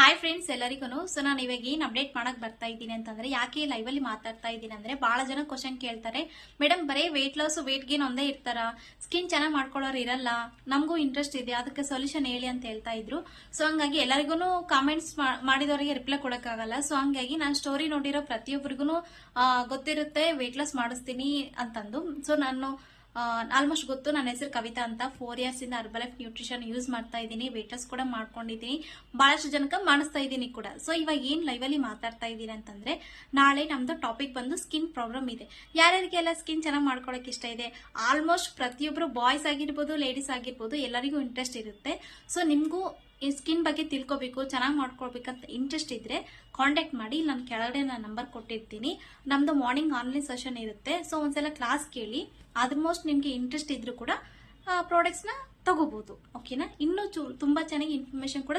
Hi friends ಎಲ್ಲರಿಗೂ so ನಾನು ಇವಾಗ ಏನು ಅಪ್ಡೇಟ್ ಮಾಡಕ್ ಬರ್ತಾ ಇದ್ದೀನಿ ಅಂತಂದ್ರೆ ಯಾಕೆ ಲೈವ್ ಅಲ್ಲಿ ಮಾತಾಡ್ತಾ ಇದ್ದೀನಿ ಅಂದ್ರೆ ಬಹಳ ಜನ ಕ್ವಶನ್ ಕೇಳ್ತಾರೆ, ಮೇಡಮ್ ಬರೀ ವೇಟ್ ಲಾಸ್ ವೇಟ್ ಗೇನ್ ಒಂದೇ ಇರ್ತಾರ, ಸ್ಕಿನ್ ಚೆನ್ನಾಗಿ ಮಾಡ್ಕೊಳ್ಳೋರು ಇರಲ್ಲ, ನಮಗೂ ಇಂಟ್ರೆಸ್ಟ್ ಇದೆ ಅದಕ್ಕೆ ಸೊಲ್ಯೂಷನ್ ಹೇಳಿ ಅಂತ ಹೇಳ್ತಾ ಇದ್ರು. ಸೊ ಹಂಗಾಗಿ ಎಲ್ಲರಿಗೂ ಕಾಮೆಂಟ್ಸ್ ಮಾಡಿದವರಿಗೆ ರಿಪ್ಲೈ ಕೊಡಕ್ಕಾಗಲ್ಲ. ಸೊ ಹಂಗಾಗಿ ನಾನು ಸ್ಟೋರಿ ನೋಡಿರೋ ಪ್ರತಿಯೊಬ್ಬರಿಗೂ ಗೊತ್ತಿರುತ್ತೆ ವೇಟ್ ಲಾಸ್ ಮಾಡಿಸ್ತೀನಿ ಅಂತಂದು. ಸೊ ನಾನು ಆಲ್ಮೋಸ್ಟ್ ಗೊತ್ತು. ನನ್ನ ಹೆಸರು ಕವಿತಾ ಅಂತ. 4 years ಇಂದ ಹರ್ಬಲೈಫ್ ನ್ಯೂಟ್ರಿಷನ್ ಯೂಸ್ ಮಾಡ್ತಾ ಇದ್ದೀನಿ. ವೇಟ್ ಲಾಸ್ ಕೂಡ ಮಾಡ್ಕೊಂಡಿದ್ದೀನಿ, ಬಹಳಷ್ಟು ಜನಕ್ಕೆ ಮಾಡಿಸ್ತಾ ಇದ್ದೀನಿ ಕೂಡ. ಸೊ ಇವಾಗ ಏನ್ ಲೈವ್ ಅಲ್ಲಿ ಮಾತಾಡ್ತಾ ಇದ್ದೀನಿ ಅಂತಂದ್ರೆ, ನಾಳೆ ನಮ್ದು ಟಾಪಿಕ್ ಬಂದು ಸ್ಕಿನ್ ಪ್ರಾಬ್ಲಮ್ ಇದೆ. ಯಾರ್ಯಾರಿಗೆಲ್ಲ ಸ್ಕಿನ್ ಚೆನ್ನಾಗಿ ಮಾಡ್ಕೊಳಕ್ ಇಷ್ಟ ಇದೆ, ಆಲ್ಮೋಸ್ಟ್ ಪ್ರತಿಯೊಬ್ರು ಬಾಯ್ಸ್ ಆಗಿರ್ಬೋದು ಲೇಡೀಸ್ ಆಗಿರ್ಬೋದು ಎಲ್ಲರಿಗೂ ಇಂಟ್ರೆಸ್ಟ್ ಇರುತ್ತೆ. ಸೊ ನಿಮ್ಗೂ ಈ ಸ್ಕಿನ್ ಬಗ್ಗೆ ತಿಳ್ಕೊಬೇಕು, ಚೆನ್ನಾಗಿ ಮಾಡ್ಕೊಳ್ಬೇಕಂತ ಇಂಟ್ರೆಸ್ಟ್ ಇದ್ರೆ ಕಾಂಟ್ಯಾಕ್ಟ್ ಮಾಡಿ. ನಾನು ಕೆಳಗಡೆ ನಾನು ನಂಬರ್ ಕೊಟ್ಟಿರ್ತೀನಿ. ನಮ್ದು ಮಾರ್ನಿಂಗ್ ಆನ್ಲೈನ್ ಸೆಷನ್ ಇರುತ್ತೆ. ಸೊ ಒಂದ್ಸಲ ಕ್ಲಾಸ್ ಕೇಳಿ, ಆಲ್ಮೋಸ್ಟ್ ನಿಮ್ಗೆ ಇಂಟ್ರೆಸ್ಟ್ ಇದ್ರೂ ಕೂಡ ಪ್ರಾಡಕ್ಟ್ಸ್ ನ ತಗೋಬಹುದು. ಓಕೆನಾ? ಇನ್ನೂ ತುಂಬಾ ಚೆನ್ನಾಗಿ ಇನ್ಫಾರ್ಮೇಶನ್ ಕೂಡ